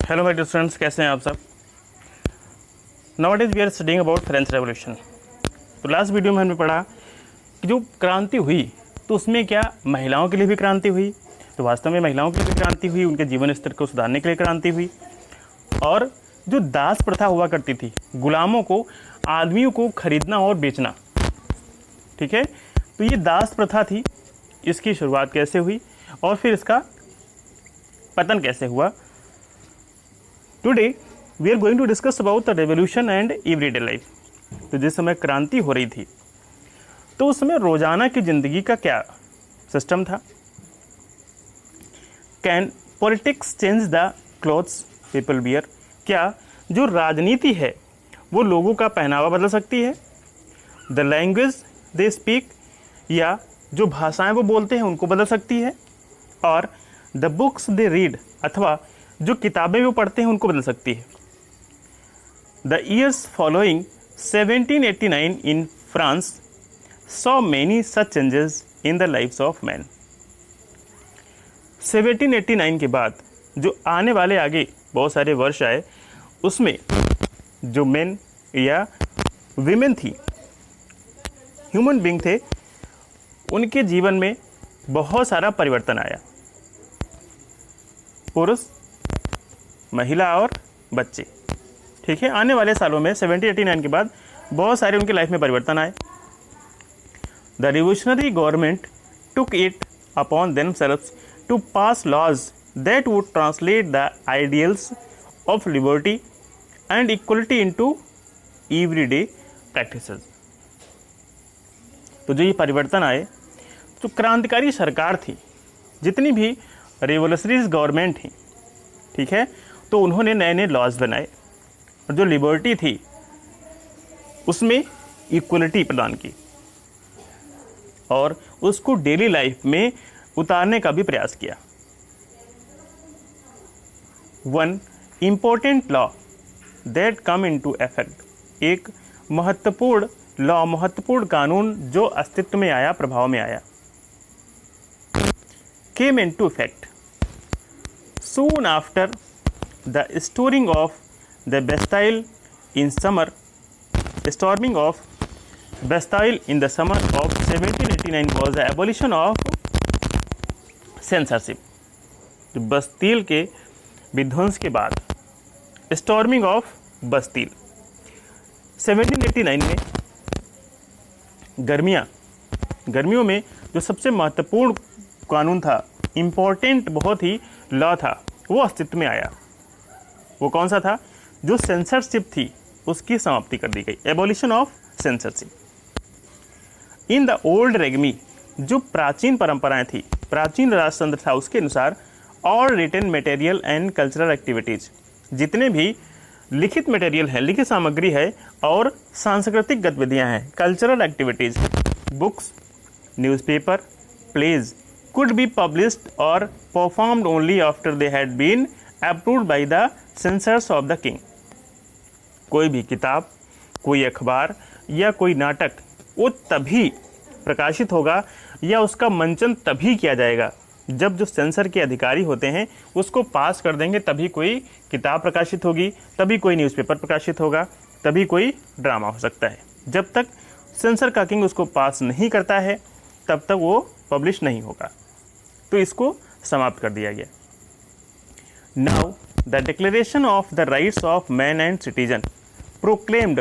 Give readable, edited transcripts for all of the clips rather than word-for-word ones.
Hello my dear students, कैसे हैं आप सब। Nowadays we are studying about French revolution. तो लास्ट वीडियो में हमने पढ़ा कि जो क्रांति हुई तो उसमें क्या महिलाओं के लिए भी क्रांति हुई। तो वास्तव में महिलाओं के लिए भी क्रांति हुई, उनके जीवन स्तर को सुधारने के लिए क्रांति हुई। और जो दास प्रथा हुआ करती थी, गुलामों को, आदमियों को खरीदना और बेचना, ठीक है, तो ये दास प्रथा थी। इसकी शुरुआत कैसे हुई और फिर इसका पतन कैसे हुआ। Today we are going to discuss about the revolution and everyday life. तो जिस समय क्रांति हो रही थी तो उस समय रोजाना की जिंदगी का क्या सिस्टम था। Can politics change the clothes people wear. क्या जो राजनीति है वो लोगों का पहनावा बदल सकती है। द लैंग्वेज दे स्पीक, या जो भाषाएं वो बोलते हैं उनको बदल सकती है। और द बुक्स दे रीड, अथवा जो किताबें वो पढ़ते हैं उनको बदल सकती है। The years following 1789 in France saw many such changes in the lifes of man. 1789 के बाद जो आने वाले आगे बहुत सारे वर्ष आए, उसमें जो मेन या विमेन थी, ह्यूमन बीइंग थे, उनके जीवन में बहुत सारा परिवर्तन आया। पुरुष, महिला और बच्चे, ठीक है। आने वाले सालों में 1789 के बाद बहुत सारे उनकी लाइफ में परिवर्तन आए। The revolutionary government took it upon themselves to pass laws that would translate the ideals of liberty and equality into everyday practices. तो जो ये परिवर्तन आए, तो क्रांतिकारी सरकार थी, जितनी भी रिवोल्यूशनरी गवर्नमेंट थी, ठीक है, तो उन्होंने नए नए लॉज बनाए और जो लिबर्टी थी उसमें इक्वलिटी प्रदान की और उसको डेली लाइफ में उतारने का भी प्रयास किया। One important law that come into effect, एक महत्वपूर्ण लॉ, महत्वपूर्ण कानून जो अस्तित्व में आया, प्रभाव में आया, came into effect soon after the storming of the Bastille in summer. Storming of Bastille in the summer of 1789 was the abolition of censorship. जो बस्तील के विध्वंस के बाद स्टॉर्मिंग ऑफ बस्तील 1789 में गर्मियों में जो सबसे महत्वपूर्ण कानून था, इम्पोर्टेंट बहुत ही लॉ था, वो अस्तित्व में आया। वो कौन सा था? जो सेंसरशिप थी उसकी समाप्ति कर दी गई, abolition of censorship. In the old regime, जो प्राचीन परंपराएं थी, प्राचीन राजतंत्र था, उसके अनुसार all written material and cultural activities, जितने भी लिखित मटेरियल है, लिखित सामग्री है और सांस्कृतिक गतिविधियां हैं, cultural activities, books, newspaper, plays could be published or performed only after they had been approved by the censors of the king. कोई भी किताब, कोई अखबार या कोई नाटक वो तभी प्रकाशित होगा या उसका मंचन तभी किया जाएगा जब जो सेंसर के अधिकारी होते हैं उसको पास कर देंगे, तभी कोई किताब प्रकाशित होगी, तभी कोई न्यूज़पेपर प्रकाशित होगा, तभी कोई ड्रामा हो सकता है। जब तक सेंसर का किंग उसको पास नहीं करता है तब तक वो पब्लिश नहीं होगा। तो इसको समाप्त कर दिया गया। Now the declaration of the rights of man and citizen proclaimed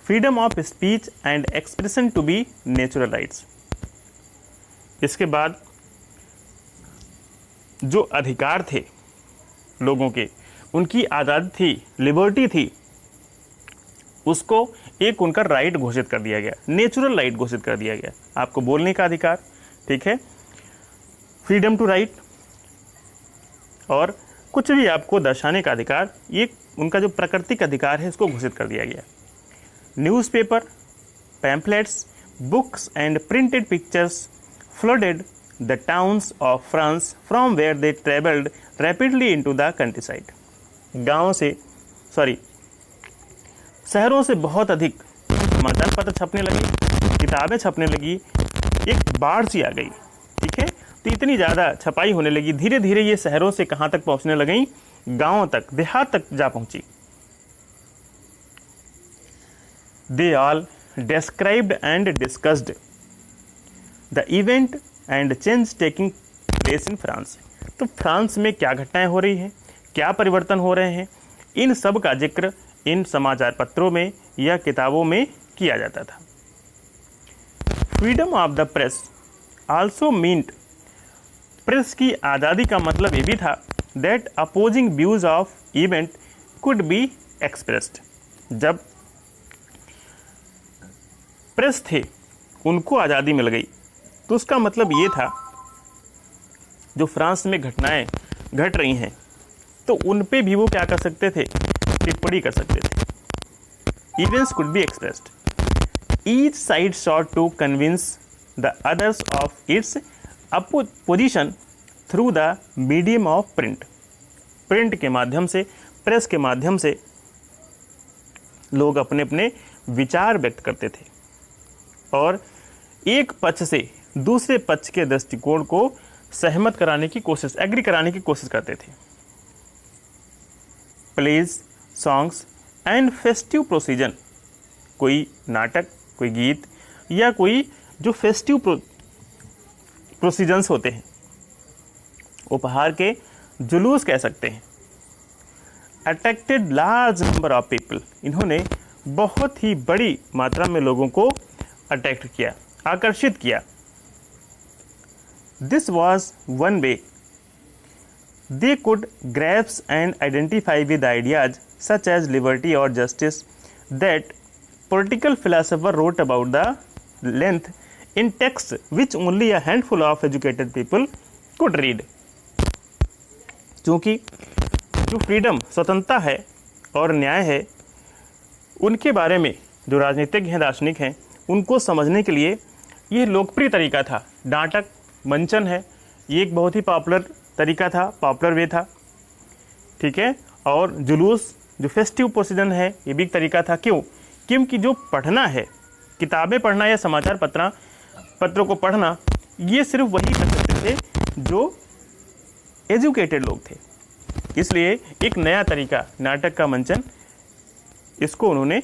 freedom of speech and expression to be natural rights. इसके बाद जो अधिकार थे लोगों के, उनकी आज़ादी थी, लिबर्टी थी, उसको एक उनका राइट घोषित कर दिया गया, नेचुरल राइट घोषित कर दिया गया। आपको बोलने का अधिकार, ठीक है, फ्रीडम टू राइट, और कुछ भी आपको दर्शाने का अधिकार, ये उनका जो प्राकृतिक अधिकार है इसको घोषित कर दिया गया। Newspaper, pamphlets, books and printed pictures flooded the towns of France from where they travelled rapidly into the countryside. शहरों से बहुत अधिक समाचार पत्र छपने लगे, किताबें छपने लगी, एक बाढ़ सी आ गई, ठीक है। तो इतनी ज़्यादा छपाई होने लगी, धीरे धीरे ये शहरों से कहाँ तक पहुँचने लगीं, गांवों तक, देहात तक जा पहुंची। They all described and discussed the event and change taking place in France. तो फ्रांस में क्या घटनाएं हो रही हैं, क्या परिवर्तन हो रहे हैं, इन सब का जिक्र इन समाचार पत्रों में या किताबों में किया जाता था। Freedom of the press also meant, press की आज़ादी का मतलब ये भी था that opposing views of event could be expressed. जब प्रेस थे उनको आज़ादी मिल गई तो उसका मतलब ये था जो फ्रांस में घटनाएं घट रही हैं तो उन पे भी वो क्या कर सकते थे, टिप्पणी कर सकते थे। Events could be expressed, each side sought to convince the others of its position through the medium of print. Print के माध्यम से, प्रेस के माध्यम से लोग अपने अपने विचार व्यक्त करते थे और एक पक्ष से दूसरे पक्ष के दृष्टिकोण को सहमत कराने की कोशिश, एग्री कराने की कोशिश करते थे। Plays, songs and festive procession, कोई नाटक, कोई गीत या कोई जो फेस्टिव प्रोसीजन्स होते हैं, उपहार के जुलूस कह सकते हैं, attracted large number of people, इन्होंने बहुत ही बड़ी मात्रा में लोगों को अट्रैक्ट किया, आकर्षित किया। This was one way they could grasp and identify with ideas such as liberty or justice that political philosopher wrote about the length in texts which only a handful of educated people could read। क्योंकि जो freedom, स्वतंत्रता है और न्याय है, उनके बारे में जो राजनीतिज्ञ हैं, दार्शनिक हैं, उनको समझने के लिए ये लोकप्रिय तरीका था। नाटक, मंचन है, ये एक बहुत ही पॉपुलर तरीका था, पॉपुलर वे था, ठीक है। और जुलूस, जो फेस्टिव प्रोसीजन है, ये भी एक तरीका था। क्यों? क्योंकि जो पढ़ना है, किताबें पढ़ना या समाचार पत्रों को पढ़ना, ये सिर्फ वही कर सकते थे जो एजुकेटेड लोग थे। इसलिए एक नया तरीका, नाटक का मंचन, इसको उन्होंने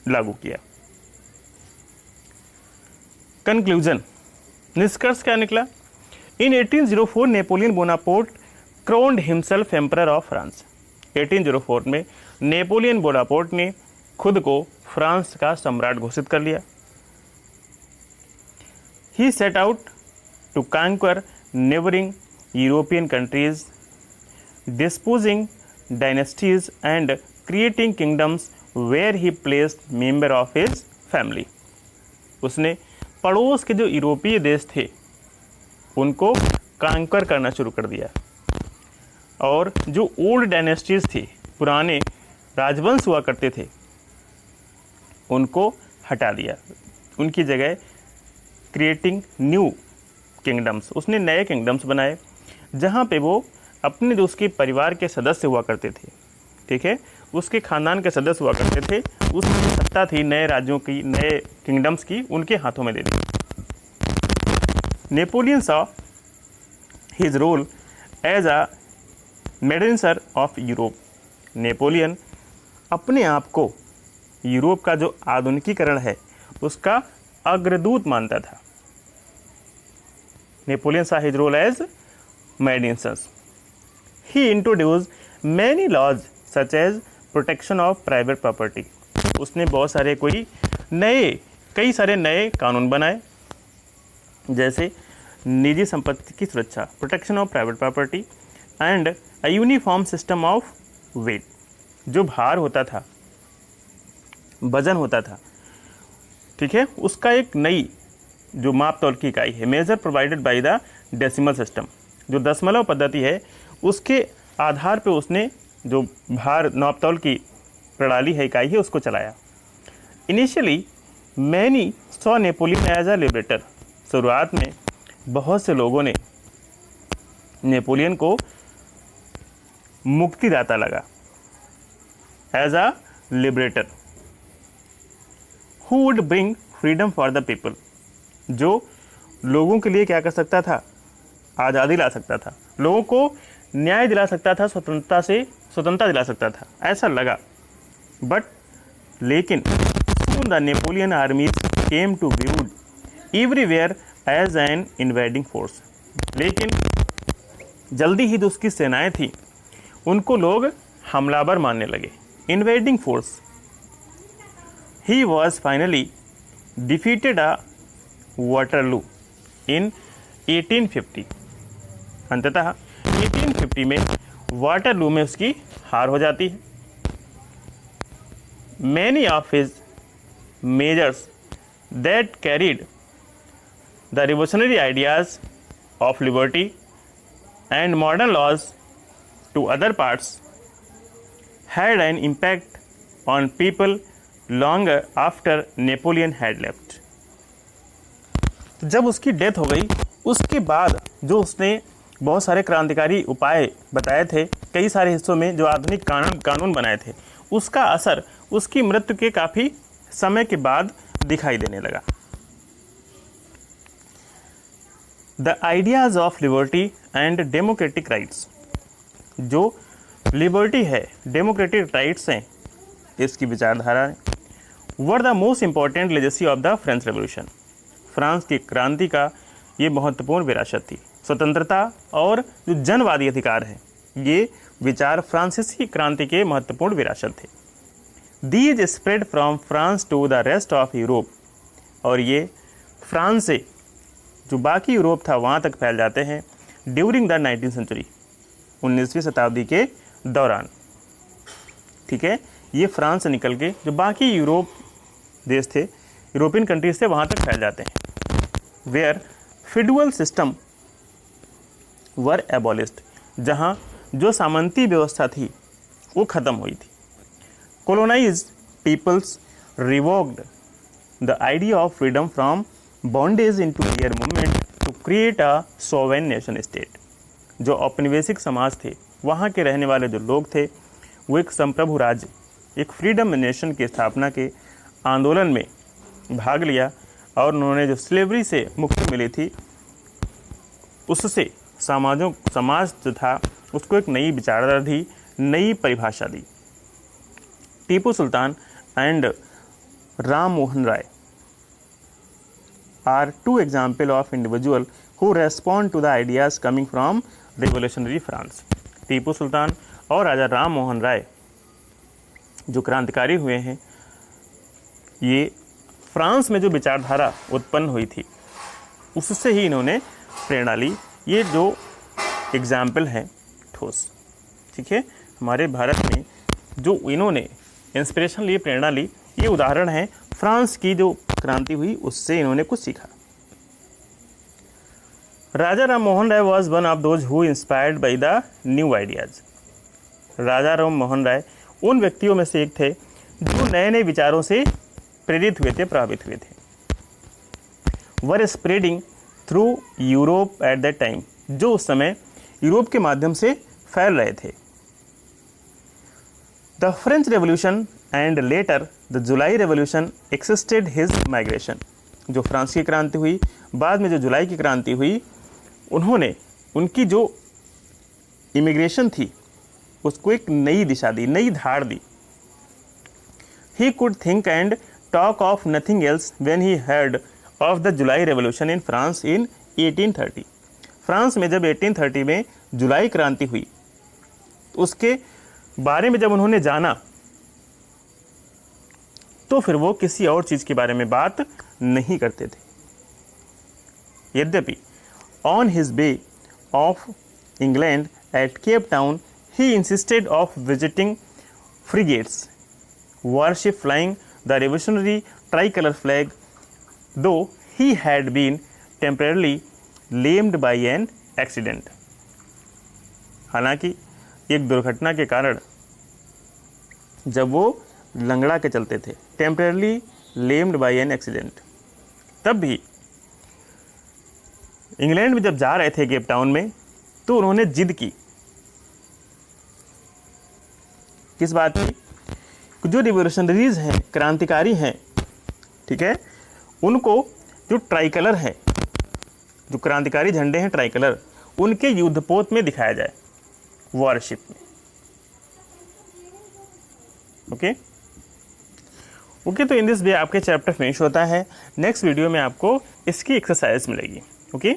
लागू किया। कंक्लूजन, निष्कर्ष क्या निकला? In 1804 Napoleon Bonaparte crowned himself emperor of France. 1804 में नेपोलियन बोनापोर्ट ने खुद को फ्रांस का सम्राट घोषित कर लिया। He set out to conquer neighboring European countries, disposing dynasties and creating kingdoms where he placed member of his family। उसने पड़ोस के जो यूरोपीय देश थे उनको कांकर करना शुरू कर दिया और जो ओल्ड डायनेस्टीज थी, पुराने राजवंश हुआ करते थे, उनको हटा दिया। उनकी जगह क्रिएटिंग न्यू किंगडम्स, उसने नए किंगडम्स बनाए जहाँ पे वो अपने जो उसके परिवार के सदस्य हुआ करते थे, ठीक है, उसके खानदान के सदस्य हुआ करते थे, उसकी सत्ता थी नए राज्यों की, नए किंगडम्स की, उनके हाथों में दे दी। Napoleon saw his role as a modernizer of Europe. Napoleon अपने आप को यूरोप का जो आधुनिकीकरण है उसका अग्रदूत मानता था। Napoleon saw his role as modernizer। He introduced many laws such as protection of private property। उसने बहुत सारे कई सारे नए कानून बनाए, जैसे निजी संपत्ति की सुरक्षा, protection of private property, and a uniform system of weight, जो भार होता था, वजन होता था, ठीक है, उसका एक नई जो माप तौल की इकाई है, measure provided by the decimal system, जो दशमलव पद्धति है, उसके आधार पे उसने जो भार नाप तौल की प्रणाली है, इकाई है, उसको चलाया। Initially many saw Napoleon as a liberator. शुरुआत में बहुत से लोगों ने नेपोलियन को मुक्तिदाता लगा, as a liberator who would bring freedom for the people, जो लोगों के लिए क्या कर सकता था, आज़ादी ला सकता था, लोगों को न्याय दिला सकता था, स्वतंत्रता दिला सकता था, ऐसा लगा। बट लेकिन soon the Napoleon armies came to viewed everywhere as an invading force। लेकिन जल्दी ही जो उसकी सेनाएं थी उनको लोग हमलावर मानने लगे, invading force. He was finally defeated a Waterloo in 1850। अंततः 1850 में वाटरलू में उसकी हार हो जाती है। Many of his measures that carried the revolutionary ideas of liberty and modern laws to other parts had an impact on people long after Napoleon had left। जब उसकी डेथ हो गई उसके बाद जो उसने बहुत सारे क्रांतिकारी उपाय बताए थे, कई सारे हिस्सों में जो आधुनिक कानून बनाए थे, उसका असर उसकी मृत्यु के काफ़ी समय के बाद दिखाई देने लगा। The ideas of liberty and democratic rights, जो लिबर्टी है, डेमोक्रेटिक राइट्स हैं, इसकी विचारधारा है, were the most important legacy of the French revolution. France की क्रांति का ये महत्वपूर्ण विरासत थी। स्वतंत्रता और जो जनवादी अधिकार हैं, ये विचार फ्रांसीसी क्रांति के महत्वपूर्ण विरासत थे। These spread from France to the rest of Europe, और ये फ्रांस से जो बाकी यूरोप था वहाँ तक फैल जाते हैं ड्यूरिंग द 19th सेंचुरी, 19वीं शताब्दी के दौरान। ठीक है, ये फ्रांस से निकल के जो बाकी यूरोप देश थे, यूरोपियन कंट्रीज थे, वहाँ तक फैल जाते हैं। Where feudal system were abolished, जहाँ जो सामंती व्यवस्था थी वो ख़त्म हुई थी। Colonised peoples revoked the idea of freedom from bondage into their movement to create a sovereign nation state. जो औपनिवेशिक समाज थे, वहाँ के रहने वाले जो लोग थे, वो एक संप्रभु राज्य, एक फ्रीडम नेशन की स्थापना के आंदोलन में भाग लिया, और उन्होंने जो स्लेवरी से मुक्ति मिली थी उससे समाज जो था उसको एक नई विचारधारा दी, नई परिभाषा दी। Tipu Sultan and Ram Mohan Roy are two examples of individual who respond to the ideas coming from revolutionary France। Tipu Sultan और राजा राम मोहन राय जो क्रांतिकारी हुए हैं, ये फ्रांस में जो विचारधारा उत्पन्न हुई थी उससे ही इन्होंने प्रेरणा ली। ये जो एग्जाम्पल हैं ठोस, ठीक है, हमारे भारत में जो इन्होंने इंस्पिरेशन ली, प्रेरणा ली, ये उदाहरण है फ्रांस की जो क्रांति हुई उससे इन्होंने कुछ सीखा। Raja Ram Mohan Roy was one of those who inspired by the new ideas. Raja Ram Mohan Roy उन व्यक्तियों में से एक थे जो नए नए विचारों से प्रेरित हुए थे, प्रभावित हुए थे। Were spreading through Europe at that time, जो उस समय यूरोप के माध्यम से फैल रहे थे। The French revolution and later the July revolution existed his migration. जो फ्रांस की क्रांति हुई, बाद में जो जुलाई की क्रांति हुई, उन्होंने उनकी जो इमिग्रेशन थी उसको एक नई दिशा दी, नई धार दी। He could think and talk of nothing else when he heard of the July revolution in France in 1830। France में जब 1830 में जुलाई क्रांति हुई, उसके बारे में जब उन्होंने जाना तो फिर वो किसी और चीज़ के बारे में बात नहीं करते थे। यद्यपि on his bay of England at Cape Town he insisted of visiting frigates, warship flying the revolutionary tricolour flag, though he had been temporarily lamed by an accident. हालांकि एक दुर्घटना के कारण जब वो लंगड़ा के चलते थे, temporarily lamed by an accident, तब भी इंग्लैंड में जब जा रहे थे केप टाउन में, तो उन्होंने जिद की। किस बात की? जो रिवोल्यूशनरीज हैं, क्रांतिकारी हैं, ठीक है, उनको जो ट्राइकलर हैं, जो क्रांतिकारी झंडे हैं ट्राइकलर, उनके युद्धपोत में दिखाया जाए। वॉरशिप में। ओके, तो इन दिस वे आपके चैप्टर फिनिश होता है। नेक्स्ट वीडियो में आपको इसकी एक्सरसाइज मिलेगी। ओके।